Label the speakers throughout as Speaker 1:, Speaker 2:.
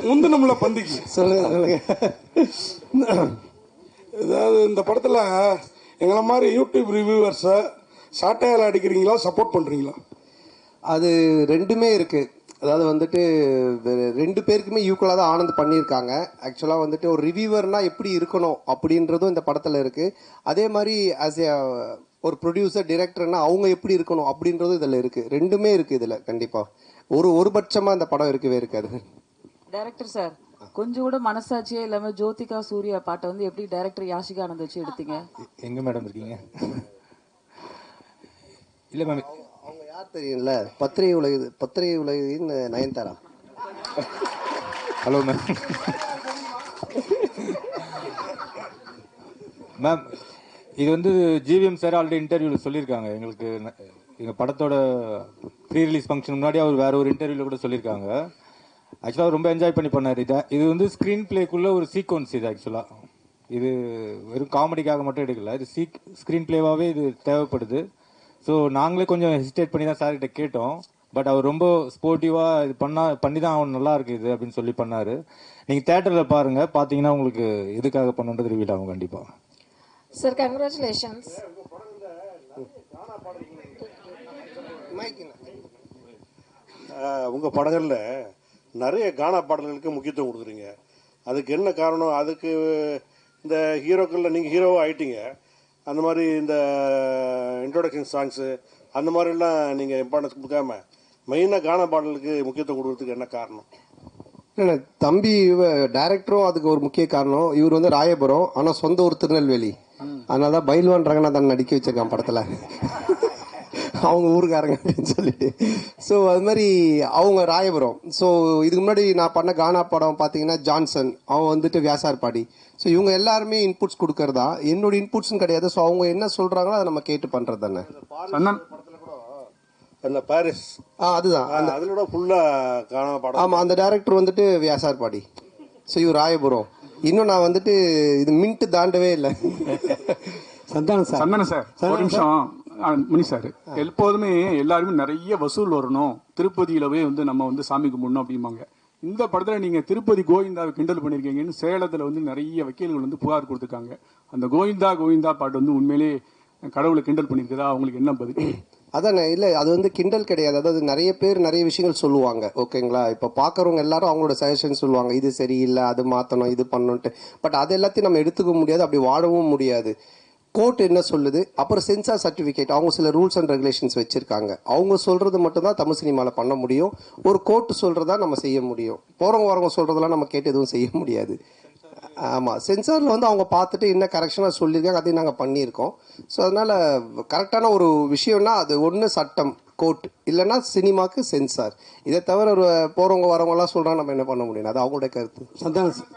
Speaker 1: முந்தினம்ல பந்திக்கு
Speaker 2: சொல்லுங்க.
Speaker 1: ஏதாவது இந்த படத்தில் எங்களை மாதிரி யூடியூப் ரிவ்யூவர்ஸை சாட்டையால் அடிக்கிறீங்களா, சப்போர்ட் பண்ணுறீங்களா?
Speaker 2: அது ரெண்டுமே இருக்குது. அதாவது வந்துட்டு ரெண்டு பேருக்குமே ஈக்குவலாக தான் ஆனந்த் பண்ணியிருக்காங்க. ஆக்சுவலாக வந்துட்டு ஒரு ரிவ்யூவர்னால் எப்படி இருக்கணும் அப்படின்றதும் இந்த படத்தில் இருக்குது. அதே மாதிரி ஆஸ் ஏ ஒரு ப்ரொடியூசர் டிரெக்டர்னா அவங்க எப்படி இருக்கணும் அப்படின்றதும் இதில் இருக்குது. ரெண்டுமே இருக்குது இதில். கண்டிப்பாக ஒரு பட்சமாக இந்த படம் இருக்கவே இருக்காது.
Speaker 3: டைரக்டர் சார், கொஞ்சம் கூட மனசாட்சியே இல்லாம ஜோதிகா சூர்யா பாட்டை வந்து எப்படி டைரக்டர் யாஷிகா ஆனந்த் வச்சு எடுத்தீங்க?
Speaker 4: எங்க மேடம் இருக்கீங்க? இல்ல மேம்,
Speaker 2: அவங்க யார் தெரியும்ல, பத்திரிகை உலகின் நயன்தாரா.
Speaker 4: Hello ma'am. மேம், இது வந்து ஜிவிஎம் சார் ஆல்ரெடி இன்டர்வியூவில் சொல்லியிருக்காங்க. எங்களுக்கு எங்கள் படத்தோட ப்ரீ ரிலீஸ் ஃபங்க்ஷன் முன்னாடி அவர் வேற ஒரு இன்டர்வியூவில் கூட சொல்லியிருக்காங்க. ஆக்சுவலாக ரொம்ப என்ஜாய் பண்ணி பண்ணார். இது வந்து ஸ்க்ரீன் பிளேக்குள்ள ஒரு சீக்வன்ஸ். இது ஆக்சுவலாக இது வெறும் காமெடிக்காக மட்டும் எடுக்கல. இது ஸ்க்ரீன் பிளேவாகவே இது தேவைப்படுது. ஸோ நாங்களே கொஞ்சம் ஹெசிடேட் பண்ணி தான் சார்கிட்ட கேட்டோம். பட் அவர் ரொம்ப ஸ்போர்ட்டிவாக இது பண்ணி தான் அவன் நல்லா இருக்கு இது அப்படின்னு சொல்லி பண்ணார். நீங்கள் தேட்டரில் பாருங்கள், பார்த்தீங்கன்னா உங்களுக்கு எதுக்காக பண்ணுன்றது ரிவீல் ஆகும் கண்டிப்பாக.
Speaker 5: Sir congratulations.
Speaker 6: உங்கள் படங்களில் நிறைய கானா பாடல்களுக்கு முக்கியத்துவம் கொடுக்குறீங்க. அதுக்கு என்ன காரணம்? அதுக்கு இந்த ஹீரோக்களில் நீங்கள் ஹீரோவாக ஆயிட்டீங்க. அந்த மாதிரி இந்த இன்ட்ரோடக்ஷன் சாங்ஸு அந்த மாதிரிலாம் நீங்கள் இம்பார்ட்டன்ஸ் கொடுக்காம மெயினாக கானா பாடலுக்கு முக்கியத்துவம் கொடுக்கறதுக்கு என்ன காரணம்?
Speaker 2: இல்லை, தம்பி டைரக்டரும் அதுக்கு ஒரு முக்கிய காரணம். இவர் வந்து ராயபுரம், ஆனால் சொந்த ஊர் திருநெல்வேலி. அதனால தான் பைல்வான் ரங்கநாதன் நடிக்க வச்சிருக்கான் படத்தில், அவங்க ஊருக்காரங்க அப்படின்னு சொல்லிட்டு. ஸோ அது மாதிரி அவங்க ராயபுரம். ஸோ இதுக்கு முன்னாடி நான் பண்ண கானா படம் பார்த்தீங்கன்னா ஜான்சன், அவன் வந்துட்டு வியாசார்பாடி. ஸோ இவங்க எல்லாருமே இன்புட்ஸ் கொடுக்கறதா, என்னோட இன்புட்ஸ்னு கிடையாது. ஸோ அவங்க என்ன சொல்கிறாங்களோ அதை நம்ம கேட்டு பண்ணுறது தானே.
Speaker 6: அந்த பாரிஸ்
Speaker 2: அதுதான்
Speaker 6: அதிலோட ஃபுல்லாக கானா படம்.
Speaker 2: ஆமாம், அந்த டைரக்டர் வந்துட்டு வியாசார்பாடி. ஸோ இவர் ராயபுரம். இன்னும் நான் வந்துட்டு இது மின்ட்டு தாண்டவே இல்லை.
Speaker 7: சந்தானம் சார் ஒரு நிமிஷம். மணி சார், எப்போதுமே எல்லாருமே நிறைய வசூல் வரணும், திருப்பதியிலவே வந்து நம்ம வந்து சாமி கும்பிடணும் அப்படிம்பாங்க. இந்த படத்துல நீங்க திருப்பதி கோவிந்தாவை கிண்டல் பண்ணிருக்கீங்கன்னு சேலத்துல வந்து நிறைய வக்கீல்கள் வந்து புகார் கொடுத்துருக்காங்க. அந்த கோவிந்தா பாட்டு வந்து உண்மையிலேயே கடவுளை கிண்டல் பண்ணிருக்குதா? அவங்களுக்கு என்ன பதில்?
Speaker 2: அதானே, இல்லை அது வந்து கிண்டல் கிடையாது. அதாவது நிறைய பேர் நிறைய விஷயங்கள் சொல்லுவாங்க, ஓகேங்களா. இப்போ பார்க்குறவங்க எல்லாரும் அவங்களோட சஜஷன் சொல்லுவாங்க, இது சரியில்லை, அது மாற்றணும், இது பண்ணணுன்ட்டு. பட் அது எல்லாத்தையும் நம்ம எடுத்துக்க முடியாது, அப்படி வாழவும் முடியாது. கோர்ட் என்ன சொல்லுது, அப்புறம் சென்சார் சர்டிஃபிகேட், அவங்க சில ரூல்ஸ் அண்ட் ரெகுலேஷன்ஸ் வச்சுருக்காங்க. அவங்க சொல்கிறது மட்டும்தான் தமிழ் சினிமாவில் பண்ண முடியும். ஒரு கோர்ட் சொல்கிறதா நம்ம செய்ய முடியும். போகிறவங்க வரவங்க சொல்கிறதெல்லாம் நம்ம கேட்டு எதுவும் செய்ய முடியாது. ஆமாம், சென்சாரில் வந்து அவங்க பார்த்துட்டு என்ன கரெக்ஷனாக சொல்லியிருக்காங்க, அதையும் நாங்கள் பண்ணியிருக்கோம். ஸோ அதனால் கரெக்டான ஒரு விஷயம்னா அது ஒன்று சட்டம், கோர்ட், இல்லைன்னா சினிமாவுக்கு சென்சார். இதை தவிர ஒரு போகிறவங்க வரவங்கலாம் சொல்கிறாங்க, நம்ம என்ன பண்ண முடியும்? அது அவங்களுடைய கருத்து. சந்தானம்.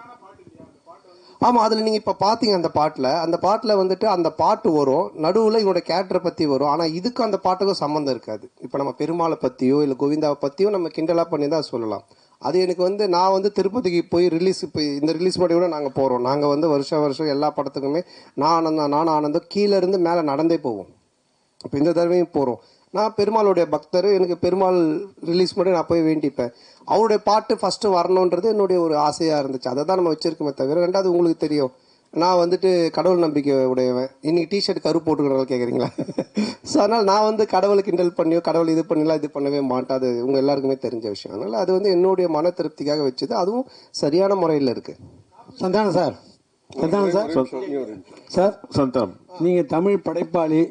Speaker 2: ஆமாம், அதில் நீங்கள் இப்போ பார்த்தீங்க அந்த பாட்டில் வந்துட்டு அந்த பாட்டு வரும், நடுவில் இவனோட கேரக்டரை பற்றி வரும். ஆனால் இதுக்கும் அந்த பாட்டுக்கும் சம்மந்தம் இருக்காது. இப்போ நம்ம பெருமாளை பற்றியோ இல்லை கோவிந்தாவை பற்றியோ நம்ம கிண்டலாக பண்ணி தான் சொல்லலாம். அது எனக்கு வந்து நான் வந்து திருப்பதிக்கு போய் இப்போ இந்த ரிலீஸ் பண்ணி கூட நாங்கள் போகிறோம். நாங்கள் வந்து வருஷம் எல்லா படத்துக்குமே நானும் ஆனந்தம் கீழே இருந்து மேலே நடந்தே போவோம். இப்போ இந்த தடவையும் போகிறோம். நான் பெருமாளுடைய பக்தர், எனக்கு பெருமாள் ரிலீஸ் பண்ணி நான் போய் வேண்டிப்பேன். அவருடைய பாட்டு ஃபஸ்ட்டு வரணுன்றது என்னுடைய ஒரு ஆசையாக இருந்துச்சு. அதை தான் நம்ம வச்சுருக்கோமே தவிர. ரெண்டாவது, உங்களுக்கு தெரியும் நான் வந்துட்டு கடவுள் நம்பிக்கை உடையவன். இன்னைக்கு டிஷர்ட் கருப்பு போட்டுக்கிறனால கேட்குறீங்களா? ஸோ அதனால் நான் வந்து கடவுளை கிண்டல் பண்ணியோ கடவுள் இது பண்ணலாம் இது பண்ணவே மாட்டேன். அது உங்கள் எல்லாருக்குமே தெரிஞ்ச விஷயம். அதனால் அது வந்து என்னுடைய மன திருப்திக்காக வச்சது. அதுவும் சரியான முறையில் இருக்குது.
Speaker 8: சந்தானம் சார் சந்தானம், நீங்கள் தமிழ் படைப்பாளி,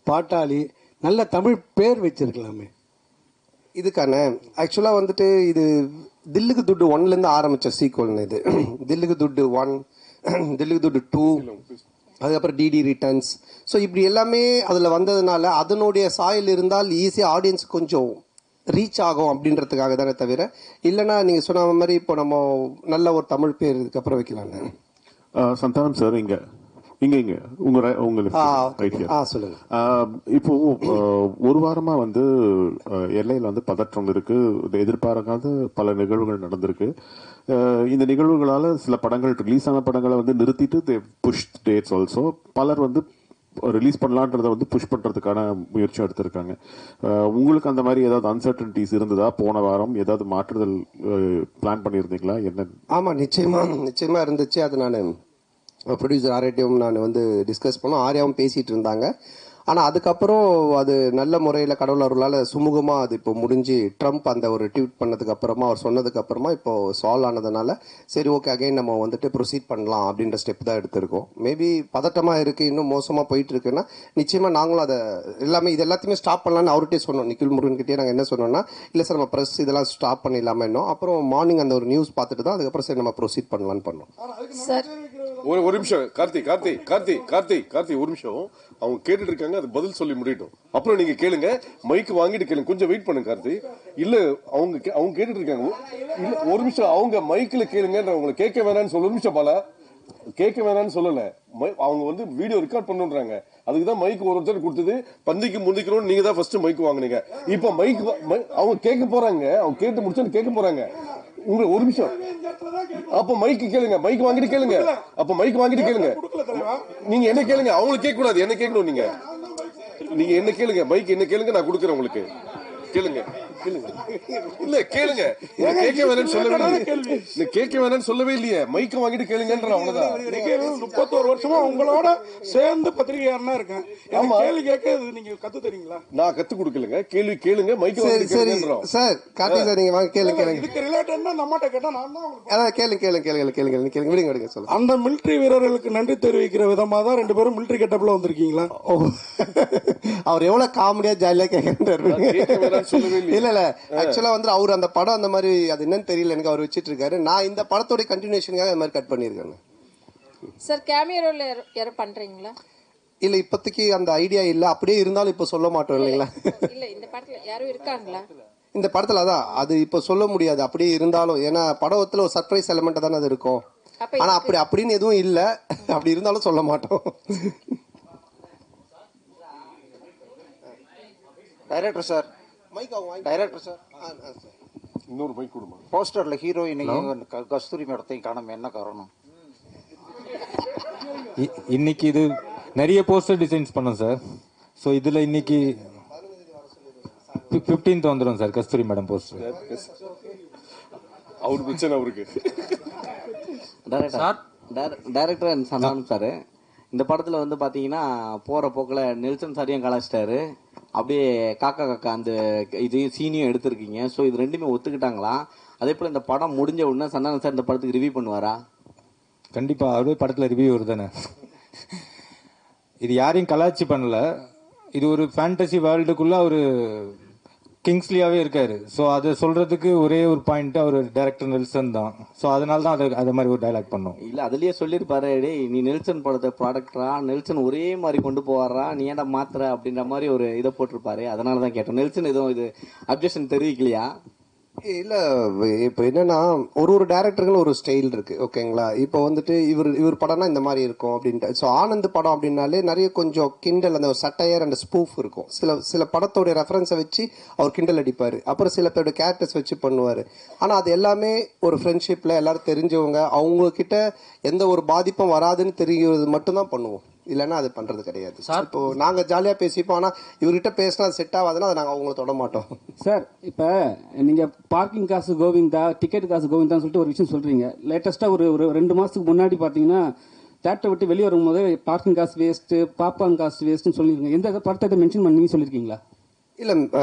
Speaker 8: பாட்டாளி, நல்ல தமிழ் பேர் வச்சிருக்கலாமே.
Speaker 2: இதுக்கான ஆக்சுவலாக வந்துட்டு இது தில்லுக்கு துட்டு 1லேருந்து ஆரம்பித்த சீக்வல்னு. இது தில்லுக்கு துட்டு 1, தில்லுக்கு துட்டு 2, அதுக்கப்புறம் டிடி ரிட்டர்ன்ஸ். ஸோ இப்படி எல்லாமே அதில் வந்ததுனால அதனுடைய சாயல் இருந்தால் ஈஸியாக ஆடியன்ஸ் கொஞ்சம் ரீச் ஆகும் அப்படின்றதுக்காக தானே தவிர, இல்லைன்னா நீங்கள் சொன்ன மாதிரி இப்போ நம்ம நல்ல ஒரு தமிழ் பேர் இதுக்கப்புறம் வைக்கலான்னு.
Speaker 9: சந்தானம் சார், இங்கே
Speaker 2: சொல்லுங்க.
Speaker 9: இப்போ ஒரு வாரமா வந்து எல்லையில் வந்து பதற்றம் இருக்கு, எதிர்பாராத பல நிகழ்வுகள் நடந்திருக்கு. இந்த நிகழ்வுகளால சில படங்கள் ரிலீஸ் ஆன படங்களை வந்து நிறுத்திட்டு புஷ் டேட்ஸ் ஆல்சோ. பலர் வந்து ரிலீஸ் பண்ணலான்றதை வந்து புஷ் பண்றதுக்கான முயற்சியும் எடுத்திருக்காங்க. உங்களுக்கு அந்த மாதிரி ஏதாவது அன்சர்டனிட்டிஸ் இருந்ததா? போன வாரம் ஏதாவது மாற்றுதல் பிளான் பண்ணியிருந்தீங்களா? என்ன?
Speaker 2: ஆமா, நிச்சயமா இருந்துச்சு. அது நான் ப்ரொடியூசர் ஆர்யாட்டையும் நான் வந்து டிஸ்கஸ் பண்ணோம். ஆர்யாவும் பேசிட்டு இருந்தாங்க. ஆனால் அதுக்கப்புறம் அது நல்ல முறையில் கடவுள் அருளால் சுமூகமாக அது இப்போ முடிஞ்சு ட்ரம்ப் அந்த ஒரு ட்வீட் பண்ணதுக்கு அப்புறமா அவர் சொன்னதுக்கு அப்புறமா இப்போ சால்வ் ஆனதுனால சரி ஓகே அகைன் நம்ம வந்துட்டு ப்ரொசீட் பண்ணலாம் அப்படின்ற ஸ்டெப் தான் எடுத்திருக்கோம். மேபி பதட்டமாக இருக்குது, இன்னும் மோசமாக போயிட்டு இருக்குன்னா நிச்சயமாக நாங்களும் அதை இது எல்லாத்தையுமே ஸ்டாப் பண்ணலான்னு அவர்கிட்டே சொன்னோம். நிக்கில் முருகன்கிட்டே நாங்கள் என்ன சொன்னோம்னா, இல்லை சார் நம்ம ப்ரெஸ் இதெல்லாம் ஸ்டாப் பண்ணிடலாமல் இன்னும் அப்புறம் மார்னிங் அந்த ஒரு நியூஸ் பார்த்துட்டு தான் அதுக்கப்புறம் சரி நம்ம ப்ரொசீட் பண்ணலான்னு பண்ணோம்.
Speaker 5: சார்
Speaker 10: ஒரு நிமிஷம் கார்த்தி ஒரு நிமிஷம். அவங்க கேட்டுட்டு இருக்காங்க, அது பதில் சொல்லி முடியட்டும், அப்புறம் நீங்க கேளுங்க. மைக் வாங்கிட்டு கேளுங்க, கொஞ்சம் வெயிட் பண்ணுங்க கார்த்தி. இல்ல அவங்க கேட்டுட்டு இருக்காங்க. இல்ல ஒரு நிமிஷம், அவங்க மைக்ல கேளுங்க. அவங்களை கேட்க வேணாம்னு சொல்ல. ஒரு நிமிஷம் பாலா, கேட்க வேணாம்னு சொல்லல. அவங்க வந்து வீடியோ ரெக்கார்ட் பண்ணுன்றாங்க. அதுக்குதான் மைக் ஒருத்தர் கொடுத்தது. பந்திக்கு முந்திக்கணும்னு நீங்க தான் ஃபர்ஸ்ட் மைக் வாங்குனீங்க. இப்ப மைக் அவங்க கேட்க போறாங்க. அவங்க கேட்டு முடிச்சு கேட்க போறாங்க. உங்களுக்கு ஒரு நிமிஷம். அப்ப மைக் கேளுங்க, மைக் வாங்கிட்டு கேளுங்க. அப்ப மைக் வாங்கிட்டு கேளுங்க. நீங்க என்ன கேளுங்க, அவங்களுக்கு கேட்க கூடாது, என்ன கேட்கணும். நீங்க என்ன கேளுங்க, மைக் என்ன கேளுங்க, நான் கொடுக்குறேன் உங்களுக்கு. கேளுங்க. இல்ல கேளுங்க, கேட்க வேணாம்னு சொல்லவே இல்லையே. மைக்க வாங்கிட்டு கேளுங்கன்ற அவ்வளவுதான்.
Speaker 1: 31 வருஷமா உங்களோட சேர்ந்து பத்திரிகையாளனா இருக்கேன். கேள்வி கேட்க நீங்க கத்து தரீங்களா?
Speaker 10: நான் கத்து கொடுக்கலங்க, கேள்வி கேளுங்க, மைக்க வாங்கிட்டு கேளுங்கன்றோம்.
Speaker 2: சார் கார்த்தி சார் நீங்க வாங்க கேளுங்க.
Speaker 1: இதுக்கு ரிலேட்டடா நம்மட்ட கேட்டா நான் தான்
Speaker 2: அதான் கேளுங்க விடுங்க சொல்லுங்க.
Speaker 1: அந்த மிலிட்டரி வீரர்களுக்கு நன்றி தெரிவிக்கிற விதமா தான் 2 பேரும் மிலிட்டரி கெட்டப்ல வந்திருக்கீங்களா?
Speaker 2: அவர் எவ்வளவு காமெடியா ஜாலியா கேட்கிறாரு. இல்ல ஆக்சுவலா வந்து அவர் அந்த படம் அந்த மாதிரி அது என்னன்னு தெரியல எனக்கு, அவர் வச்சிட்டு இருக்காரு. நான் இந்த படத்தோட கண்டினியூஷனுக்காக அந்த மாதிரி கட் பண்ணிருக்கேன்.
Speaker 5: சார் கேமியோ ரோல் யாரும் பண்றீங்களா?
Speaker 2: இல்ல இப்போதைக்கு அந்த ஐடியா இல்ல. அப்படியே இருந்தாலும் இப்ப சொல்ல மாட்டோம் இல்லைங்களா?
Speaker 5: இல்ல இந்த படத்துல யாரும் இருக்காங்களா?
Speaker 2: இந்த படத்துல அதான் அது இப்ப சொல்ல முடியாது. அப்படியே இருந்தாலும் ஏன்னா படத்துல ஒரு சர்ப்ரைஸ் எலிமெண்ட் தானே அது இருக்கும். ஆனா அப்படின்னு எதுவும் இல்ல. அப்படி இருந்தாலும் சொல்ல மாட்டோம்.
Speaker 11: டைரக்டர் சார்,
Speaker 10: இன்னொரு மைக் கொடுமா.
Speaker 11: போஸ்டர்ல ஹீரோயினையும் கஸ்தூரி மேடத்தையும் காணாம என்ன காரணம்?
Speaker 4: இன்னைக்கு இது நிறைய போஸ்டர் டிசைன்ஸ் பண்ணோம் சார். ஸோ இதுல இன்னைக்கு 15th வந்துடும் சார் கஸ்தூரி மேடம் போஸ்டர்.
Speaker 10: அவரு பிரச்சனை அவருக்கு.
Speaker 12: டைரக்டர் அண்ட் சந்தானம் சார், இந்த படத்தில் வந்து பார்த்தீங்கன்னா போகிற போக்கில் நெல்சன் சாரியும் கலாச்சிட்டாரு. அப்படியே காக்கா அந்த இது சீனியும் எடுத்திருக்கீங்க. ஸோ இது ரெண்டுமே ஒத்துக்கிட்டாங்களா? அதே போல் இந்த படம் முடிஞ்ச உடனே சந்தானம் சார் இந்த படத்துக்கு ரிவ்யூ பண்ணுவாரா?
Speaker 4: கண்டிப்பாக அவரே படத்தில் ரிவ்யூ வருதானே. இது யாரையும் கலாச்சி பண்ணல. இது ஒரு ஃபேண்டசி வேர்ல்டுக்குள்ள ஒரு கிங்ஸ்லியாவே இருக்காரு. ஸோ அதை சொல்றதுக்கு ஒரே ஒரு பாயிண்ட் அவர் டைரக்டர் நெல்சன் தான். ஸோ அதனால தான் அது மாதிரி ஒரு டைலாக் பண்ணோம்.
Speaker 12: இல்லை அதுலயே சொல்லியிருப்பாரு, டேய் நீ நெல்சன் படத்தை ப்ராடக்டரா, நெல்சன் ஒரே மாதிரி கொண்டு போவாரா, நீ ஏன்டா மாத்துற அப்படின்ற மாதிரி ஒரு இதை போட்டிருப்பாரு. அதனால தான் கேட்டோம். நெல்சன் எதுவும் இது அப்ஜெக்ஷன் தெரிவிக்கலையா?
Speaker 2: இல்ல இப்போ என்னன்னா ஒரு டேரக்டருக்குன்னு ஒரு ஸ்டைல் இருக்கு ஓகேங்களா. இப்போ வந்துட்டு இவர் படம்னா இந்த மாதிரி இருக்கும் அப்படின்ட்டு. ஸோ ஆனந்த் படம் அப்படின்னாலே நிறைய கொஞ்சம் கிண்டல் அந்த ஒரு சட்டையர் அந்த ஸ்பூஃப் இருக்கும். சில படத்தோட ரெஃபரன்ஸை வச்சு அவர் கிண்டல் அடிப்பார். அப்புறம் சில பேரோட கேரக்டர்ஸ் வச்சு பண்ணுவார். ஆனால் அது எல்லாமே ஒரு ஃப்ரெண்ட்ஷிப்பில் எல்லாரும் தெரிஞ்சவங்க அவங்கக்கிட்ட எந்த ஒரு பாதிப்பும் வராதுன்னு தெரிகிறது மட்டும்தான் பண்ணுவோம். இல்லைன்னா அது பண்றது கிடையாது. இப்போ நாங்க ஜாலியா பேசிப்போம். ஆனா இவர்கிட்ட பேசினா அது செட் ஆகாதுன்னா அதை நாங்க அவங்கள தொட மாட்டோம்.
Speaker 13: சார் இப்ப நீங்க பார்க்கிங் காசு கோவிந்தா, டிக்கெட் காசு கோவிந்தான்னு சொல்லிட்டு ஒரு விஷயம் சொல்றீங்க. லேட்டஸ்டா ஒரு 2 மாசத்துக்கு முன்னாடி பாத்தீங்கன்னா தேட்டரை விட்டு வெளியே வரும்போது பார்க்கிங் காசு வேஸ்ட், பாப்கார்ன் காசு வேஸ்ட்னு சொல்லிருக்கீங்க. எந்த படத்தை மென்ஷன் பண்ணி சொல்லிருக்கீங்களா?
Speaker 2: இல்ல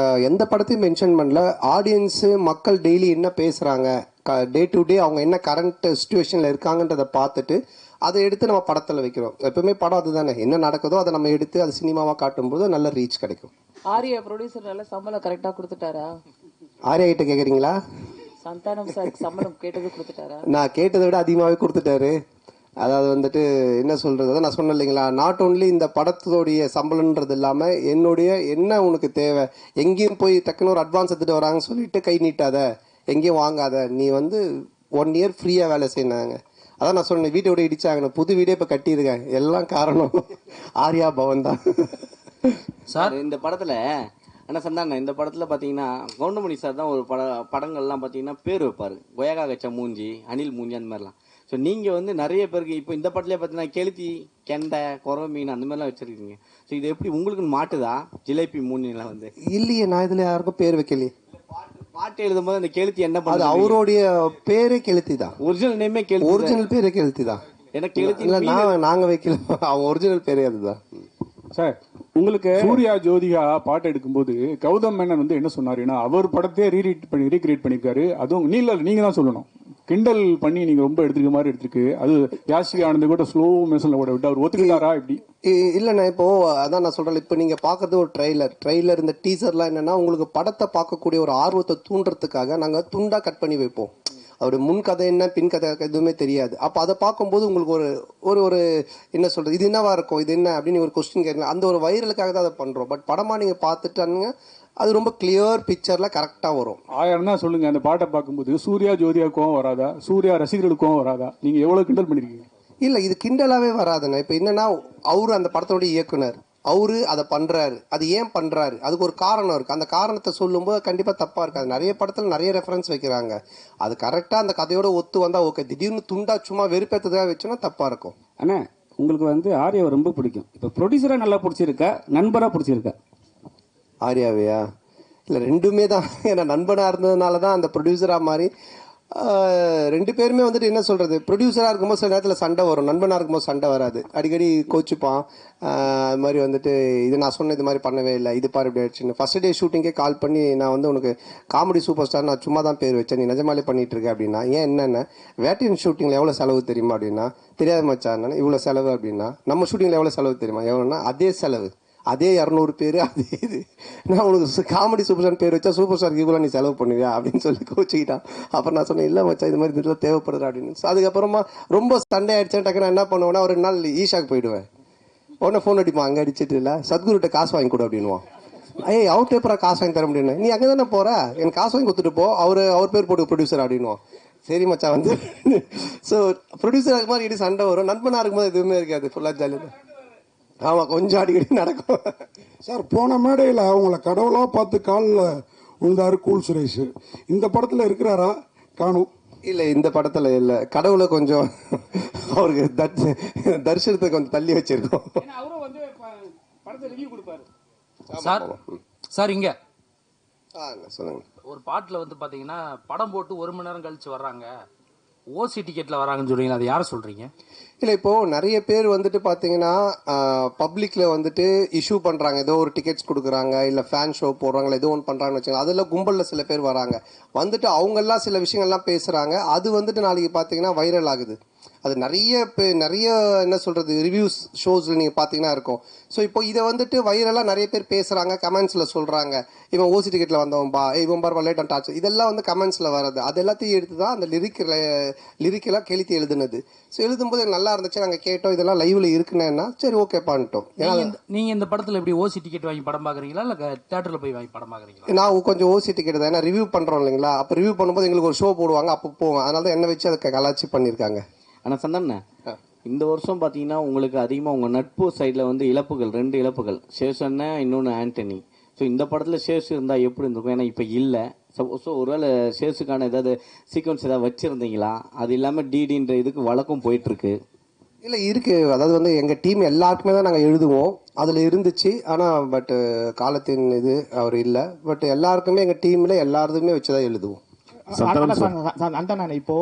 Speaker 2: எந்த படத்தையும் மென்ஷன் பண்ணல. ஆடியன்ஸ் மக்கள் டெய்லி என்ன பேசுறாங்க, டே டு டே அவங்க என்ன கரண்ட் சுச்சுவேஷன்ல இருக்காங்கன்றதை பார்த்துட்டு அதை எடுத்து நம்ம படத்தில் வைக்கிறோம். எப்பவுமே படம் அதுதானே, என்ன நடக்குதோ அதை நம்ம எடுத்து அது சினிமாவாக காட்டும்போது நல்ல ரீச் கிடைக்கும்.
Speaker 3: ஆர்யா ப்ரொடியூசர் நல்ல சம்பளம் கரெக்டாக கொடுத்துட்டாரா?
Speaker 2: ஆர்யா கிட்ட கேட்குறீங்களா?
Speaker 3: சந்தானம் சார் சம்பளம் கேட்டது கொடுத்துட்டாரா?
Speaker 2: நான் கேட்டதை விட அதிகமாகவே கொடுத்துட்டாரு. அதாவது வந்துட்டு என்ன சொல்றது, அதான் நான் சொன்னேன் இல்லைங்களா, நாட் ஓன்லி இந்த படத்தோடைய சம்பளம்ன்றது இல்லாமல் என்னுடைய என்ன உனக்கு தேவை, எங்கேயும் போய் டக்குன்னு ஒரு அட்வான்ஸ் எடுத்துகிட்டு வராங்கன்னு சொல்லிட்டு கை நீட்டாத, எங்கேயும் வாங்காத, நீ வந்து 1 year ஃப்ரீயாக வேலை செய்யினாங்க. அதான் நான் சொன்னேன், வீட்டை விட இடிச்சாங்க, புது வீடே இப்போ கட்டியிருக்கேன். எல்லாம் காரணம் ஆர்யா பவன் தான்
Speaker 12: சார். இந்த படத்தில் ஆனால் சந்தான இந்த படத்தில் பார்த்தீங்கன்னா கவுண்டமணி சார் தான் ஒரு படங்கள்லாம் பார்த்தீங்கன்னா பேர் வைப்பார். கொயகா கச்சா மூஞ்சி, அனில் மூஞ்சி அந்த மாதிரிலாம். ஸோ நீங்கள் வந்து நிறைய பேருக்கு இப்போ இந்த படத்துலேயே பார்த்தீங்கன்னா கெளுத்தி, கெண்டை, குறவை மீன் அந்த மாதிரிலாம் வச்சுருக்கீங்க. ஸோ இது எப்படி உங்களுக்கு மாட்டுதா ஜிலேபி மூணுலாம் வந்து?
Speaker 2: இல்லையே, நான் இதில் யாருக்கும் பேர் வைக்கலையே.
Speaker 12: பாட்டு எழுதும் போது அந்த கெளுத்தி என்ன
Speaker 2: அது
Speaker 12: பண்ணுது?
Speaker 2: அவருடைய பேரே கெளுத்தி தான்.
Speaker 12: ஒரிஜினல் நேமே கெளுத்தி.
Speaker 2: ஒரிஜினல் பேரே கெளுத்தி தான்.
Speaker 12: எனக்கு கெளுத்தி
Speaker 2: இல்லை, நாங்கள் வைக்கல, அவன் ஒரிஜினல் பேரே அதுதான்.
Speaker 7: சார், உங்களுக்கு சூர்யா ஜோதிகா பாட்டு எடுக்கும்போது கௌதம் மேனன் வந்து என்ன சொன்னாருன்னா, அவர் படத்தையே ரீக்ரியேட் பண்ணிருக்காரு. அதுவும் நீங்க தான் சொல்லணும், கிண்டல் பண்ணி நீங்க ரொம்ப எடுத்துருக்க மாதிரி எடுத்துருக்கு. அது யாஷிகா ஆனந்த் கூட ஸ்லோ மோஷன்ல கூட விட்டு அவர் ஒத்துக்கிட்டாரா இப்படி?
Speaker 2: இல்லைண்ணா, இப்போ அதான் நான் சொல்றேன், இப்போ நீங்க பாக்குறது ஒரு ட்ரெய்லர் இந்த டீசர்லாம் என்னன்னா உங்களுக்கு படத்தை பார்க்கக்கூடிய ஒரு ஆர்வத்தை தூண்டுறதுக்காக நாங்க துண்டா கட் பண்ணி வைப்போம். அவருடைய முன் கதை என்ன பின் கதை எதுவுமே தெரியாது. அப்போ அதை பார்க்கும்போது உங்களுக்கு ஒரு ஒரு என்ன சொல்றது, இது என்னவா இருக்கும், இது என்ன அப்படின்னு ஒரு கொஸ்டின் கேட்கலாம். அந்த ஒரு வைரலுக்காக தான் அதை பண்றோம். பட் படமா நீங்க பார்த்துட்டானுங்க அது ரொம்ப கிளியர் பிக்சர்ல கரெக்டா வரும்.
Speaker 7: 1000 தான் சொல்லுங்க. அந்த பாட்டை பார்க்கும்போது சூர்யா ஜோதியாவுக்கும் வராதா, சூர்யா ரசிகர்களுக்கும் வராதா? நீங்க எவ்வளவு கிண்டல் பண்ணிருக்கீங்க?
Speaker 2: இல்ல, இது கிண்டலாவே வராதுண்ணா. இப்ப என்னன்னா அவரு அந்த படத்தோட இயக்குனர், அவரு அதை பண்றாரு. அது ஏன் பண்றாரு, அதுக்கு ஒரு காரணம் இருக்கு. அந்த காரணத்தை சொல்லும்போது கண்டிப்பா தப்பா இருக்காது. நிறைய படத்துல நிறைய ரெஃபரன்ஸ் வைக்கிறாங்க. அது கரெக்டா அந்த கதையோட ஒத்து வந்தா ஓகே. திடீர்னு துண்டா சும்மா வெறுப்பேற்றதாக வச்சோன்னா தப்பா இருக்கும்.
Speaker 13: அண்ணா, உங்களுக்கு வந்து ஆர்யாவை ரொம்ப பிடிக்கும். இப்போ ப்ரொடியூசரா நல்லா பிடிச்சிருக்கா, நண்பரா பிடிச்சிருக்கா?
Speaker 2: ஆர்யாவையா? இல்லை, ரெண்டுமே தான். ஏன்னா நண்பனாக இருந்ததுனால தான் அந்த ப்ரொடியூசராக மாதிரி ரெண்டு பேருமே வந்துட்டு என்ன சொல்கிறது, ப்ரொடியூசராக இருக்கும்போது சில நேரத்தில் சண்டை வரும், நண்பனாக இருக்கும்போது சண்டை வராது. அடிக்கடி கோச்சுப்பான். அது மாதிரி வந்துட்டு இது நான் சொன்ன இது மாதிரி பண்ணவே இல்லை, இது பாரு இப்படி ஆயிடுச்சுன்னு. ஃபர்ஸ்ட் டே ஷூட்டிங்கே கால் பண்ணி நான் வந்து உனக்கு காமெடி சூப்பர் ஸ்டார் நான் சும்மா தான் பேர் வச்சேன், நீ நிஜமாலே பண்ணிட்டு இருக்க அப்படின்னா. ஏன் என்னென்ன வேட்டையின் ஷூட்டிங்கில் எவ்வளோ செலவு தெரியுமா அப்படின்னா, தெரியாது மச்சான் இவ்வளோ செலவு அப்படின்னா. நம்ம ஷூட்டிங்கில் எவ்வளோ செலவு தெரியுமா, எவ்வளோன்னா அதே செலவு, அதே 200 பேர், அதே இது. நான் உனக்கு காமெடி சூப்பர் ஸ்டார் பேர் வச்சா சூப்பர் ஸ்டாருக்கு இவ்வளோ நீ செலவு பண்ணுவியா அப்படின்னு சொல்லி கோச்சிக்கிட்டான். அப்புறம் நான் சொன்னேன், இல்லை மச்சா இது மாதிரி இதெல்லாம் தேவைப்படுது அப்படின்னு. ஸோ அதுக்கப்புறமா ரொம்ப சண்டே ஆயிடுச்சேன். டக்கு நான் என்ன பண்ணுவேன்னா, ஒரு நாள் ஈஷாக்கு போயிடுவேன். உடனே ஃபோன் அடிப்பான், அங்கே அடிச்சிட்டு இல்லை சத்குருட்ட காசு வாங்கி கொடு அப்படின்வான். ஏய், அவர் பேப்பரா காசு வாங்கி தர முடியும், நீ அங்கே தானே போற, எனக்கு காசு வாங்கி கொடுத்துட்டு போ, அவர் பேர் போட்டு ப்ரொடியூசர் அப்படின்வான். சரி மச்சா வந்து. ஸோ ப்ரொடியூசர் அது மாதிரி இடி சண்டை வரும். நண்பனாக இருக்கும்போது எதுவுமே இருக்காது, ஃபுல்லாக ஜாலியாக. ஆமாம், கொஞ்சம் அடிக்கடி நடக்கும்.
Speaker 1: சார், போன மேடையில் அவங்கள கடவுளாக பார்த்து காலில் விழுந்தாரு கூல் சுரேஷ். இந்த படத்தில் இருக்கிறாரா? காணும்.
Speaker 2: இல்லை, இந்த படத்தில் இல்லை. கடவுளை கொஞ்சம் அவருக்கு தரிசனத்தை கொஞ்சம் தள்ளி வச்சிருக்கோம்.
Speaker 13: அவரும் வந்து படத்தை ரிவ்யூ கொடுப்பாரு.
Speaker 14: சார் இங்க
Speaker 2: சொல்லுங்க.
Speaker 14: ஒரு பாட்டில் வந்து பாத்தீங்கன்னா படம் போட்டு 1 மணி நேரம் கழிச்சு வர்றாங்க, ஓசி டிக்கெட்ல வராங்கன்னு சொல்றீங்க, அது யாரை சொல்றீங்க?
Speaker 2: இல்லை, இப்போ நிறைய பேர் வந்துட்டு பார்த்தீங்கன்னா பப்ளிக்ல வந்துட்டு இஷ்யூ பண்றாங்க, ஏதோ ஒரு டிக்கெட்ஸ் கொடுக்குறாங்க, இல்லை ஃபேன் ஷோ போடுறாங்களா, ஏதோ ஒன்று பண்றாங்கன்னு வச்சுக்கோங்க. அதில் கும்பலில் சில பேர் வராங்க, வந்துட்டு அவங்கெல்லாம் சில விஷயங்கள்லாம் பேசுறாங்க. அது வந்துட்டு நாளைக்கு பார்த்தீங்கன்னா வைரல் ஆகுது. அது நிறைய என்ன சொல்றது ரிவ்யூஸ் ஷோஸ்ல நீங்க பாத்தீங்கன்னா இருக்கும். ஸோ இப்போ இதை வந்துட்டு வைரலா நிறைய பேர் பேசுறாங்க, கமெண்ட்ஸ்ல சொல்றாங்க, இவன் ஓசி டிக்கெட்ல வந்தவன்பா, இவன் பார் லேட் அண்ட் டாச், இதெல்லாம் வந்து கமெண்ட்ஸ்ல வர்றது. அது எல்லாத்தையும் எடுத்து தான் அந்த லிரிக்கெல்லாம் கெளுத்தி எழுதுனது. ஸோ எழுதும்போது நல்லா இருந்துச்சு, நாங்கள் கேட்டோம், இதெல்லாம் லைவ்ல இருக்குன்னா சரி ஓகே பண்ணிட்டோம்.
Speaker 14: நீங்க இந்த படத்துல எப்படி ஓசி டிக்கெட் வாங்கி படம் பாக்குறீங்களா, இல்ல தியேட்டர்ல போய் வாங்கி படம் பாக்குறீங்களா?
Speaker 2: நான் கொஞ்சம் ஓசி டிக்கெட் தான், ஏன்னா ரிவ்யூ பண்றோம் இல்லைங்களா. அப்போ ரிவ்யூ பண்ணும்போது எங்களுக்கு ஒரு ஷோ போடுவாங்க, அப்போ போவோம். அதனால தான் என்ன வச்சு அதை கலாச்சி பண்ணியிருக்காங்க.
Speaker 12: ஆனால் சந்தன, இந்த வருஷம் பார்த்தீங்கன்னா உங்களுக்கு அதிகமாக உங்கள் நட்பு சைடில் வந்து இழப்புகள், 2 இழப்புகள், சேஷன்னா இன்னொன்று ஆண்டனி. ஸோ இந்த படத்தில் சேஷ் இருந்தால் எப்படி இருந்திருக்கும்? ஏன்னா இப்போ இல்லை. ஸோ ஒருவேளை சேஷுக்கான ஏதாவது சீக்வன்ஸ் ஏதாவது வச்சுருந்தீங்களா? அது இல்லாமல் டிடின்ற இதுக்கு வழக்கம் போயிட்டுருக்கு.
Speaker 2: இல்லை இருக்குது, அதாவது வந்து எங்கள் டீம் எல்லாருக்குமே தான் நாங்கள் எழுதுவோம், அதில் இருந்துச்சு. ஆனால் பட்டு காலத்தின் இது அவர் இல்லை. பட் எல்லாருக்குமே எங்கள் டீமில் எல்லாருமே வச்சு தான் எழுதுவோம்.
Speaker 15: அந்த இப்போ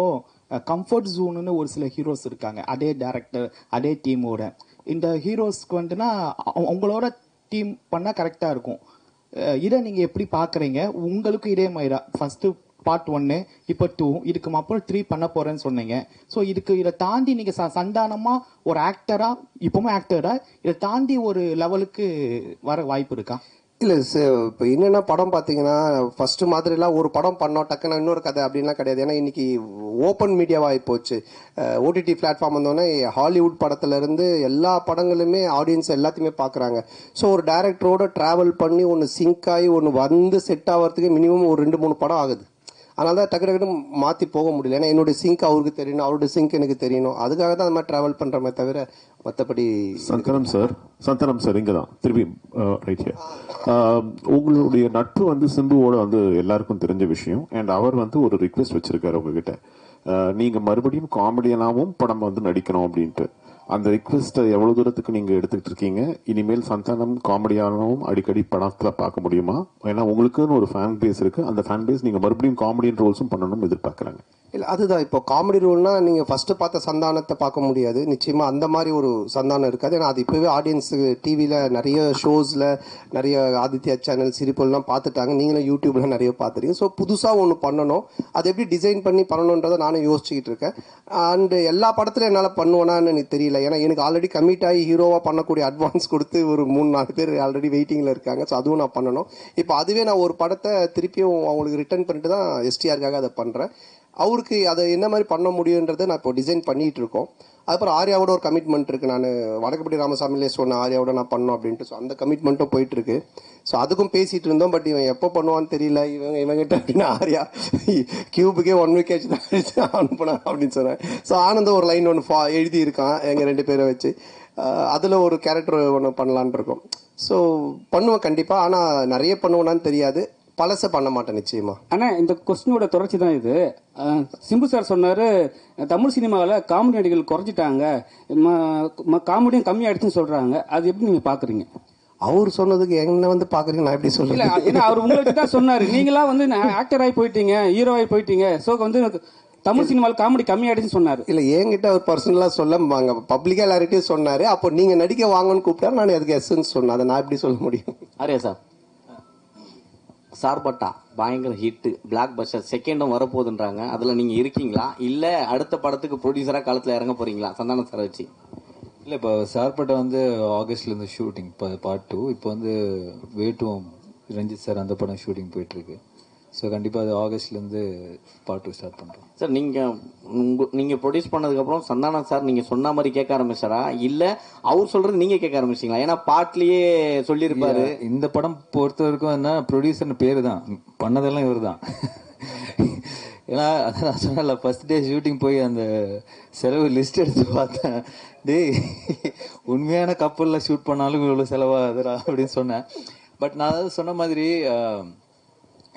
Speaker 15: கம்ஃபர்ட் ஜோனுன்னு ஒரு சில ஹீரோஸ் இருக்காங்க, அதே டைரக்டர் அதே டீமோட. இந்த ஹீரோஸ்க்கு வந்துன்னா அவங்களோட டீம் பண்ணால் கரெக்டாக இருக்கும். இதை நீங்கள் எப்படி பார்க்குறீங்க? உங்களுக்கு இதே மாதிரி ஃபர்ஸ்ட் பார்ட் 1, இப்போ 2, இதுக்கு அப்புறம் 3 பண்ண போறேன்னு சொன்னீங்க. ஸோ இதை தாண்டி நீங்கள் சந்தானமாக ஒரு ஆக்டரா, இப்போவுமே ஆக்டரா, இதை தாண்டி ஒரு லெவலுக்கு வர வாய்ப்பு இருக்கா?
Speaker 2: இல்லை, இப்போ என்னென்னா படம் பார்த்தீங்கன்னா ஃபர்ஸ்ட் மாதிரிலாம் ஒரு படம் பண்ணோம் டக்குன்னு இன்னொரு கதை அப்படின்லாம் கிடையாது. ஏன்னா இன்னைக்கு ஓப்பன் மீடியாவாக போச்சு. ஓடிடி பிளாட்ஃபார்ம் வந்தோடனே ஹாலிவுட் படத்துலேருந்து எல்லா படங்களுமே ஆடியன்ஸ் எல்லாத்தையுமே பார்க்குறாங்க. ஸோ ஒரு டைரக்டரோட ட்ராவல் பண்ணி ஒன்று சிங்க் ஆகி ஒன்று வந்து செட் ஆகிறதுக்கு மினிமம் ஒரு 2-3 படம் ஆகுது. அதனால தான் டக்கு மாற்றி போக முடியல. ஏன்னா என்னுடைய சிங்க் அவருக்கு தெரியணும், அவருடைய சிங்க் எனக்கு தெரியணும். அதுக்காக தான் அந்த மாதிரி ட்ராவல் பண்ணுறமே தவிர மற்றபடி.
Speaker 9: சந்தனம் சார் இங்கே தான் திருப்பி ரைட் ஹியர். உங்களுடைய நட்பு வந்து சிம்புவோட வந்து எல்லாருக்கும் தெரிஞ்ச விஷயம். அண்ட் அவர் வந்து ஒரு ரிக்வெஸ்ட் வச்சிருக்காரு உங்ககிட்ட. நீங்க மறுபடியும் காமெடியனாவும் படம் வந்து நடிக்கணும் அப்படின்ட்டு. அந்த ரிக்வெஸ்ட்டை எவ்வளவு தூரத்துக்கு நீங்க எடுத்துக்கிட்டு இருக்கீங்க? இனிமேல் சந்தானம் காமெடியானவும் அடிக்கடி படத்துல பார்க்க முடியுமா? ஏன்னா உங்களுக்குன்னு ஒரு ஃபேன் பேஸ் இருக்கு, அந்த ஃபேன் பேஸ் நீங்க மறுபடியும் காமெடியன் ரோல்ஸும் பண்ணணும்னு எதிர்பார்க்கறாங்க.
Speaker 2: இல்லை அதுதான், இப்போ காமெடி ரோல்னா நீங்கள் ஃபஸ்ட்டு பார்த்த சந்தானத்தை பார்க்க முடியாது, நிச்சயமாக அந்த மாதிரி ஒரு சந்தானம் இருக்காது. ஏன்னா அது இப்போவே ஆடியன்ஸுக்கு டிவியில் நிறைய ஷோஸில் நிறைய ஆதித்யா சேனல் சிரிப்பெல்லாம் பார்த்துட்டாங்க, நீங்களும் யூடியூப்ல நிறைய பார்த்துருக்கீங்க. ஸோ புதுசாக ஒன்று பண்ணணும், அது எப்படி டிசைன் பண்ணி பண்ணணுன்றதை நானும் யோசிச்சுக்கிட்டு இருக்கேன். அண்டு எல்லா படத்துலையும் என்னால் பண்ணுவேனான்னு எனக்கு தெரியல, ஏன்னா எனக்கு ஆல்ரெடி கமிட் ஆகி ஹீரோவாக பண்ணக்கூடிய அட்வான்ஸ் கொடுத்து ஒரு 3-4 பேர் ஆல்ரெடி வெயிட்டிங்கில் இருக்காங்க. ஸோ அதுவும் நான் பண்ணணும். இப்போ அதுவே நான் ஒரு படத்தை திருப்பியும் அவங்களுக்கு ரிட்டர்ன் பண்ணிட்டு தான் எஸ்டிஆருக்காக அதை பண்ணுறேன். அவருக்கு அதை என்ன மாதிரி பண்ண முடியுன்றதை நான் இப்போ டிசைன் பண்ணிகிட்டு இருக்கோம். அதுக்கப்புறம் ஆர்யாவோட ஒரு கமிட்மெண்ட் இருக்குது, நான் வடக்குப்பட்டி ராமசாமிலே சொன்னேன் ஆர்யாவோட நான் பண்ணோம் அப்படின்ட்டு. ஸோ அந்த கமிட்மெண்ட்டும் போயிட்டுருக்கு. ஸோ அதுக்கும் பேசிகிட்டு இருந்தோம். பட் இவன் எப்போ பண்ணுவான்னு தெரியல, இவங்கிட்ட அப்படின்னா ஆர்யா கியூபுக்கே 1 week ஆச்சு தான் அனுப்பினேன் அப்படின்னு சொன்னேன். ஸோ ஆனந்தம் ஒரு லைன் ஒன்று எழுதி இருக்கான் எங்கள் 2 பேரை வச்சு, அதில் ஒரு கேரக்டர் ஒன்று பண்ணலான் இருக்கோம். ஸோ பண்ணுவேன் கண்டிப்பாக, ஆனால் நிறைய பண்ணுவேனான்னு தெரியாது, பழச பண்ண மாட்டேன் நிச்சயமா.
Speaker 13: ஆனா இந்த கொஸ்டினோட தொடர்ச்சி தான் இது. சிம்பு சார் சொன்னாரு தமிழ் சினிமாவில் காமெடி நடிகர்கள் குறைஞ்சிட்டாங்க, காமெடியும் கம்மியாயிடுச்சுன்னு சொல்றாங்க. அது எப்படி நீங்க பாக்குறீங்க?
Speaker 2: அவர் சொன்னதுக்கு என்ன வந்து பாக்குறீங்க, நான் எப்படி சொல்ல?
Speaker 13: ஏன்னா அவர் உங்களுக்கு தான் சொன்னாரு, நீங்களா வந்து ஆக்டர் ஆகி போயிட்டீங்க, ஹீரோ ஆகி போயிட்டீங்க, ஸோ வந்து தமிழ் சினிமாவில் காமெடி கம்மியாயிடுச்சுன்னு சொன்னாரு.
Speaker 2: இல்லை என்கிட்ட அவர் பர்சனலாக சொல்ல பப்ளிக்காக எல்லார்கிட்டையும் சொன்னார். அப்போ நீங்கள் நடிக்க வாங்கன்னு கூப்பிட்டா நான் அதுக்கு எஸ்ன்னு சொன்னேன். அதை நான் எப்படி சொல்ல முடியும்?
Speaker 12: ஆரியா சார், சார்பட்டா பயங்கர ஹிட், பிளாக் பஸ்டர், செகண்டும் வரப்போகுதுன்றாங்க. அதில் நீங்கள் இருக்கீங்களா, இல்லை அடுத்த படத்துக்கு ப்ரொடியூசராக காலத்தில் இறங்க போறீங்களா சந்தானம் சார் வச்சு?
Speaker 16: இல்லை, இப்போ சார்பட்டா வந்து ஆகஸ்ட்லேருந்து ஷூட்டிங், இப்போ பார்ட் 2. இப்போ வந்து வேட்டும் ரஞ்சித் சார் அந்த படம் ஷூட்டிங் போயிட்டுருக்கு. ஸோ கண்டிப்பாக அது ஆகஸ்ட்லேருந்து பார்ட் 2 ஸ்டார்ட் பண்ணுறோம்.
Speaker 12: சார் நீங்கள் ப்ரொடியூஸ் பண்ணதுக்கப்புறம் சந்தானம் சார் நீங்கள் சொன்ன மாதிரி கேட்க ஆரம்பிச்சாரா, இல்லை அவர் சொல்கிறது நீங்கள் கேட்க ஆரம்பிச்சிங்களா? ஏன்னா பாட்லேயே சொல்லியிருப்பாரு.
Speaker 16: இந்த படம் பொறுத்த வரைக்கும் என்ன, ப்ரொடியூசர்னு பேர் தான், பண்ணதெல்லாம் இவர் தான். ஏன்னா அதான் நான் சொன்னல, ஃபர்ஸ்ட் டே ஷூட்டிங் போய் அந்த செலவு லிஸ்ட் எடுத்து பார்த்தேன். டேய், உண்மையான கப்பலில் ஷூட் பண்ணாலும் இவ்வளோ செலவாகுதுடா அப்படின்னு சொன்னேன். பட் நான் அதாவது சொன்ன மாதிரி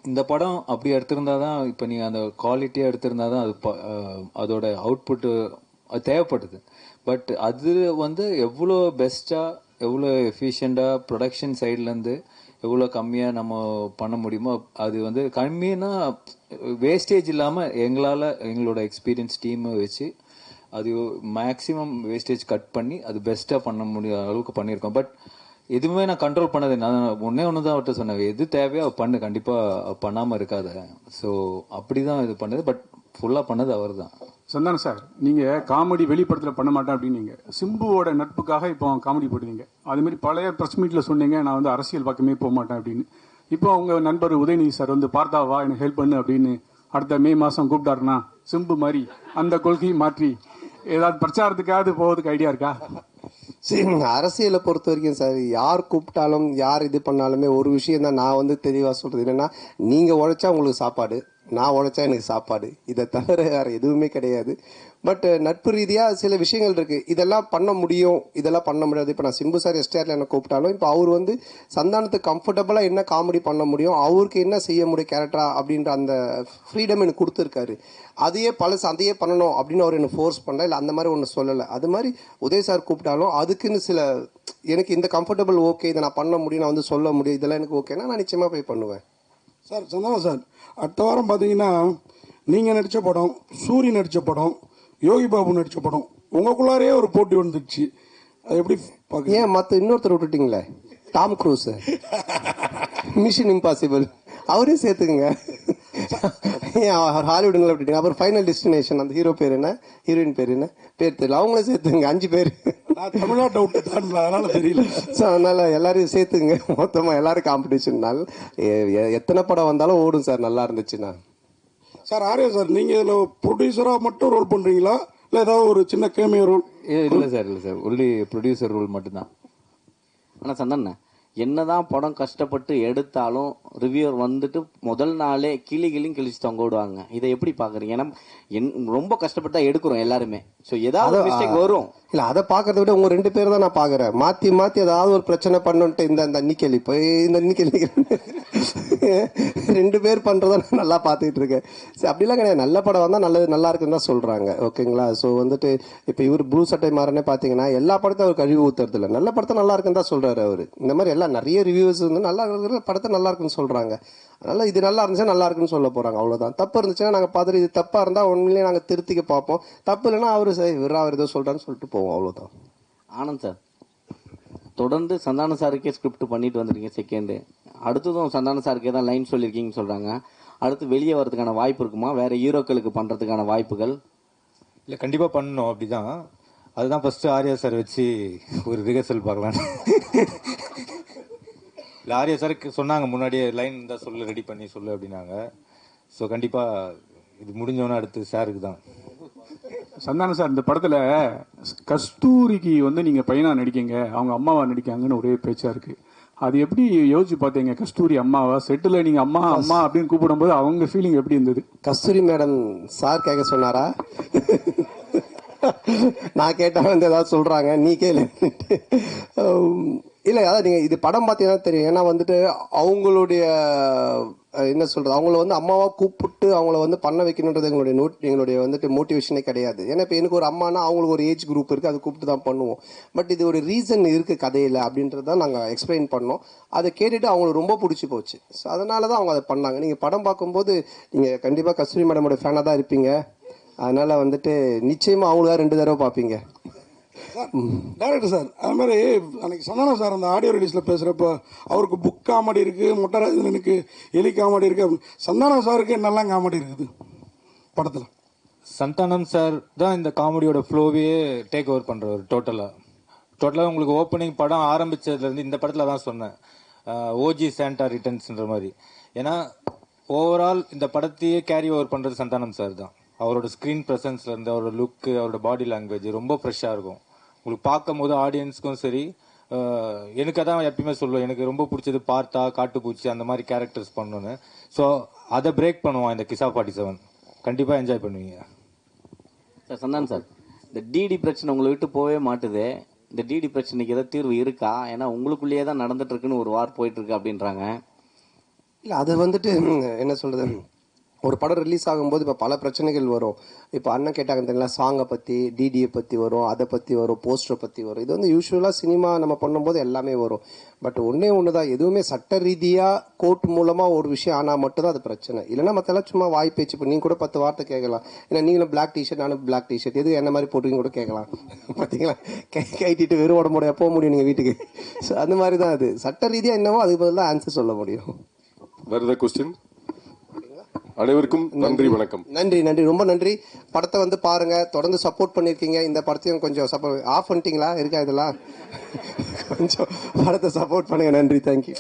Speaker 16: இந்த படம் அப்படி எடுத்திருந்தா தான், இப்போ நீங்கள் அந்த குவாலிட்டியாக எடுத்திருந்தா தான் அது அதோட அவுட்புட்டு அது தேவைப்படுது. பட் அது வந்து எவ்வளோ பெஸ்ட்டாக, எவ்வளோ எஃபிஷியண்ட்டாக ப்ரொடக்ஷன் சைட்லேருந்து எவ்வளோ கம்மியாக நம்ம பண்ண முடியுமோ, அது வந்து கம்மின்னா வேஸ்டேஜ் இல்லாமல் எங்களோட எக்ஸ்பீரியன்ஸ் டீமை வச்சு அது மேக்ஸிமம் வேஸ்டேஜ் கட் பண்ணி அது பெஸ்ட்டாக பண்ண முடிய அளவுக்கு பண்ணியிருக்கோம். பட் எதுவுமே நான் கண்ட்ரோல் பண்ணது, நான் ஒன்று தான் அவர்கிட்ட சொன்னேன், எது தேவையோ பண்ணு, கண்டிப்பாக பண்ணாமல் இருக்காத. ஸோ அப்படி தான் இது பண்ணது. பட் ஃபுல்லாக பண்ணது அவர் தான்.
Speaker 7: சந்தானம் சார், நீங்கள் காமெடி வெளிப்படத்தில் பண்ண மாட்டேன் அப்படின்னீங்க, சிம்புவோட நட்புக்காக இப்போ காமெடி போடுவீங்க. அதுமாரி பழைய ப்ரெஸ் மீட்டில் சொன்னீங்க நான் வந்து அரசியல் பக்கமே போக மாட்டேன் அப்படின்னு. இப்போ உங்கள் நண்பர் உதயநிதி சார் வந்து பார்த்தாவா எனக்கு ஹெல்ப் பண்ணு அப்படின்னு அடுத்த மே மாதம் கூப்பிட்டாருன்னா சிம்பு மாதிரி அந்த கொள்கையை மாற்றி ஏதாவது பிரச்சாரத்துக்காவது போகிறதுக்கு ஐடியா இருக்கா?
Speaker 2: சரி, அரசியலை பொறுத்த வரைக்கும் சார், யார் கூப்பிட்டாலும் யார் இது பண்ணாலுமே ஒரு விஷயம் தான் நான் வந்து தெளிவாக சொல்கிறது என்னென்னா, நீங்கள் உழைச்சா உங்களுக்கு சாப்பாடு, நான் உழைச்சா எனக்கு சாப்பாடு, இதை தவிர வேறு எதுவுமே கிடையாது. பட் நட்பு ரீதியாக சில விஷயங்கள் இருக்குது, இதெல்லாம் பண்ண முடியும், இதெல்லாம் பண்ண முடியாது. இப்போ நான் சிம்பு சார் எஸ்டிஆரில் என்ன கூப்பிட்டாலும் இப்போ அவர் வந்து சந்தானத்துக்கு கம்ஃபர்டபுளாக என்ன காமெடி பண்ண முடியும், அவருக்கு என்ன செய்ய முடியும் கேரக்டரா அப்படின்ற அந்த ஃப்ரீடம் எனக்கு கொடுத்துருக்காரு. அதையே அதையே பண்ணணும் அப்படின்னு அவர் எனக்கு ஃபோர்ஸ் பண்ணல, இல்லை அந்த மாதிரி ஒன்று சொல்லலை. அது மாதிரி உதய சார் கூப்பிட்டாலும் அதுக்குன்னு சில எனக்கு இந்த கம்ஃபர்டபுள் ஓகே, இதை நான் பண்ண முடியும், நான் வந்து சொல்ல முடியும், இதெல்லாம் எனக்கு ஓகேன்னா நான் நிச்சயமாக போய் பண்ணுவேன்.
Speaker 1: சார் சந்தானம் சார், அடுத்த வாரம் பார்த்தீங்கன்னா நீங்கள் நடித்த படம், சூரி நடித்த படம், யோகி பாபு நடித்த படம், உங்களுக்குள்ளாரே ஒரு போட்டி வந்துடுச்சு. அது எப்படி பார்க்க?
Speaker 2: ஏன் மற்ற இன்னொருத்தர் விட்டுட்டீங்களே, டாம் க்ரூஸ், மிஷன் இம்பாசிபிள், அவரையும் சேர்த்துக்குங்க. ஏன் ஹாலிவுட்ல விட்டுட்டீங்க? அப்புறம் ஃபைனல் டெஸ்டினேஷன், அந்த ஹீரோ பேர் என்ன, ஹீரோயின் பேர் என்ன, பேர் தெரியல, அவங்களே சேர்த்துங்க. 5 பேர்.
Speaker 1: தமிழ்நாட்டை விட்டு தான், அதனால தெரியல.
Speaker 2: ஸோ அதனால எல்லாரையும் சேர்த்துங்க, மொத்தமாக எல்லாரும் காம்படிஷன்னால எத்தனை படம் வந்தாலும் ஓடும் சார், நல்லா இருந்துச்சுன்னா.
Speaker 1: சார் ஆர்யா சார், நீங்கள் இதில் ப்ரொடியூசராக மட்டும் ரோல் பண்ணுறீங்களா, இல்லை ஏதாவது ஒரு சின்ன கேமியோ ரோல்?
Speaker 16: இல்லை சார், ஒன்லி ப்ரொடியூசர் ரோல் மட்டும்தான்.
Speaker 12: ஆனால் சந்தானண்ணே, என்னதான் படம் கஷ்டப்பட்டு எடுத்தாலும் ரிவ்யூவர் வந்துட்டு முதல் நாளே கிளியும் கிழிச்சு தொங்க விடுவாங்க. இதை எப்படி பாக்குறீங்க? ஏன்னா ரொம்ப கஷ்டப்பட்டு தான் எடுக்கிறோம் எல்லாருமே. ஸோ ஏதாவது மிஸ்டேக் வரும்.
Speaker 2: இல்லை, அதை பார்க்கறத விட உங்க 2 பேர் தான் நான் பார்க்குறேன். மாற்றி ஏதாவது ஒரு பிரச்சனை பண்ணுன்ட்டு இந்த நிக்கலி போய் இந்த நிக்கலி 2 பேர் பண்ணுறத நான் நல்லா பார்த்துட்டு இருக்கேன். சரி, அப்படிலாம் கிடையாது. நல்ல படம் வந்தால் நல்லது, நல்லா இருக்குன்னு தான் சொல்கிறாங்க. ஓகேங்களா? ஸோ வந்துட்டு இப்போ இவர் ப்ளூ சட்டை மாறனே பார்த்தீங்கன்னா எல்லா படத்தையும் அவர் கழிவு ஊற்றுறது இல்லை. நல்ல படத்தை நல்லா இருக்குன்னு தான் சொல்கிறாரு அவர். இந்த மாதிரி எல்லாம் நிறைய ரிவ்யூஸ் வந்து நல்லா இருக்கிற படத்தை நல்லா இருக்குன்னு சொல்கிறாங்க. அதனால் இது நல்லா இருந்துச்சுன்னா நல்லா இருக்குன்னு சொல்ல போகிறாங்க, அவ்வளோதான். தப்பு இருந்துச்சுன்னா நாங்கள் பார்த்துட்டு இது தப்பாக இருந்தால் உண்மையிலேயே நாங்கள் திருத்திக்க பார்ப்போம். தப்பு இல்லைன்னா அவர் அவர் ஏதோ சொல்கிறான்னு சொல்லிட்டு போவோம், அவ்வளோதான்.
Speaker 12: ஆனந்த் சார், தொடர்ந்து சந்தான சாருக்கே ஸ்கிரிப்ட் பண்ணிட்டு வந்துருக்கீங்க செகண்டு. அடுத்ததும் சந்தான சாருக்கே தான் லைன் சொல்லியிருக்கீங்கன்னு சொல்கிறாங்க. அடுத்து வெளியே வரதுக்கான வாய்ப்பு இருக்குமா? வேற ஹீரோக்களுக்கு பண்ணுறதுக்கான வாய்ப்புகள்?
Speaker 4: இல்லை, கண்டிப்பாக பண்ணணும். அப்படிதான். அதுதான் ஃபஸ்ட்டு ஆர்யா சார் வச்சு ஒரு ரிஹர்சல் பார்க்கலாம். இல்லை, ஆர்யா சாருக்கு சொன்னாங்க முன்னாடியே லைன் தான் சொல்லு, ரெடி பண்ணி சொல்லு அப்படின்னாங்க. ஸோ கண்டிப்பாக இது முடிஞ்சோன்னா அடுத்து சாருக்கு தான்.
Speaker 7: சந்தானம் சார், இந்த படத்துல கஸ்தூரிக்கு வந்து நீங்க பையனா நடிக்கீங்க, அவங்க அம்மாவா நடிக்காங்கன்னு ஒரே பேச்சா இருக்கு. அது எப்படி யோசிச்சு பார்த்தீங்க? கஸ்தூரி அம்மாவா? செட்டில் நீங்க அம்மா அம்மா அப்படின்னு கூப்பிடும்போது அவங்க ஃபீலிங் எப்படி இருந்தது?
Speaker 2: கஸ்தூரி மேடம் சார் கேட்க சொன்னாரா? நான் கேட்டால் வந்து ஏதாவது சொல்றாங்க, நீ கேளு. இல்லை, அதான் நீங்கள் இது படம் பார்த்தீங்கன்னா தெரியும். ஏன்னா வந்துட்டு அவங்களுடைய என்ன சொல்கிறது, அவங்கள வந்து அம்மாவாக கூப்பிட்டு அவங்கள வந்து பண்ண வைக்கணுன்றது எங்களுடைய வந்துட்டு மோட்டிவேஷனே கிடையாது. ஏன்னா இப்போ எனக்கு ஒரு அம்மானா அவங்களுக்கு ஒரு ஏஜ் குரூப் இருக்குது, அதை கூப்பிட்டு தான் பண்ணுவோம். பட் இது ஒரு ரீசன் இருக்குது கதையில் அப்படின்றது தான் நாங்கள் எக்ஸ்பிளைன் பண்ணோம். அதை கேட்டுட்டு அவங்களுக்கு ரொம்ப பிடிச்சி போச்சு. ஸோ அதனால தான் அவங்க அதை பண்ணாங்க. நீங்கள் படம் பார்க்கும்போது நீங்கள் கண்டிப்பாக கஸ்தூரி மேடமோட ஃபேனாக தான் இருப்பீங்க. அதனால் வந்துட்டு நிச்சயமாக அவங்களுக்காக 2 தடவை பார்ப்பீங்க.
Speaker 1: டேரக்டர் சார், அது மாதிரி அன்னைக்கு சந்தானம் சார் அந்த ஆடியோ ரிலீஸில் பேசுகிறப்போ அவருக்கு புக் காமெடி இருக்குது, மொட்டராஜனுக்கு எலி காமெடி இருக்குது அப்படின்னு. சந்தானம் சாருக்கு என்னெல்லாம் காமெடி இருக்குது படத்தில்?
Speaker 4: சந்தானம் சார் தான் இந்த காமெடியோட ஃப்ளோவே டேக் ஓவர் பண்ணுறவர். டோட்டலாக உங்களுக்கு ஓப்பனிங் படம் ஆரம்பித்ததுலேருந்து இந்த படத்தில் தான் சொன்னேன், ஓஜி சாண்டா ரிட்டர்ன்ஸ்ன்ற மாதிரி. ஏன்னா ஓவரால் இந்த படத்தையே கேரி ஓவர் பண்ணுறது சந்தானம் சார் தான். அவரோட ஸ்க்ரீன் ப்ரெசன்ஸ்லேருந்து அவரோட லுக்கு, அவரோட பாடி லாங்குவேஜ் ரொம்ப ஃப்ரெஷ்ஷாக இருக்கும். உங்களுக்கு பார்க்கும் போது ஆடியன்ஸ்க்கும் சரி, எனக்கு அதான் எப்பயுமே சொல்லுவேன், எனக்கு ரொம்ப பிடிச்சது பார்த்தா காட்டுப்பூச்சி அந்த மாதிரி கேரக்டர்ஸ் பண்ணணுன்னு. ஸோ அதை பிரேக் பண்ணுவான் இந்த கிசா 47. கண்டிப்பாக என்ஜாய் பண்ணுவீங்க
Speaker 12: சார். சந்தானம் சார், இந்த டிடி பிரச்சனை உங்களை விட்டு போகவே மாட்டுது. இந்த டிடி பிரச்சனைக்கு ஏதாவது தீர்வு இருக்கா? ஏன்னா உங்களுக்குள்ளேயே தான் நடந்துட்டு இருக்குன்னு ஒரு வார் போயிட்டு இருக்கு அப்படின்றாங்க.
Speaker 2: இல்லை, அது வந்துட்டு என்ன சொல்கிறது, ஒரு படம் ரிலீஸ் ஆகும்போது இப்போ பல பிரச்சனைகள் வரும். இப்போ அண்ணன் கேட்டாங்க தெரியல, சாங்கை பற்றி, டிடியை பற்றி வரும், அதை பற்றி வரும், போஸ்டரை பற்றி வரும். இது வந்து யூஸ்வலாக சினிமா நம்ம பண்ணும்போது எல்லாமே வரும். பட் ஒன்று தான், எதுவுமே சட்ட ரீதியாக கோர்ட் மூலமாக ஒரு விஷயம் ஆனால் மட்டும்தான் அது பிரச்சனை. இல்லைன்னா மற்றெல்லாம் சும்மா வாய் பேச்சு. இப்போ நீங்கள் கூட 10 வார்த்தை கேட்கலாம். ஏன்னா நீங்களும் பிளாக் டிஷர்ட், நானும் பிளாக் டிஷர்ட், எது என்ன மாதிரி போட்டுங்க கூட கேட்கலாம். பார்த்தீங்களா, கைட்டிட்டு வெறும் உடம்புடைய போக முடியும் நீங்கள் வீட்டுக்கு. ஸோ அந்த மாதிரி தான் அது. சட்ட ரீதியாக என்னவோ அதுக்கு பதில் தான் ஆன்சர் சொல்ல முடியும்.
Speaker 10: வேறு ஏதாவது கொஸ்டின்? அனைவருக்கும் நன்றி, வணக்கம்.
Speaker 2: நன்றி, ரொம்ப நன்றி. படத்தை வந்து பாருங்க, தொடர்ந்து சப்போர்ட் பண்ணியிருக்கீங்க. இந்த படத்தையும் கொஞ்சம் சப்போர்ட் ஆஃப் பண்ணிட்டீங்களா இருக்கா? இதெல்லாம் கொஞ்சம் படத்தை சப்போர்ட் பண்ணுங்க. நன்றி, தேங்க்யூ.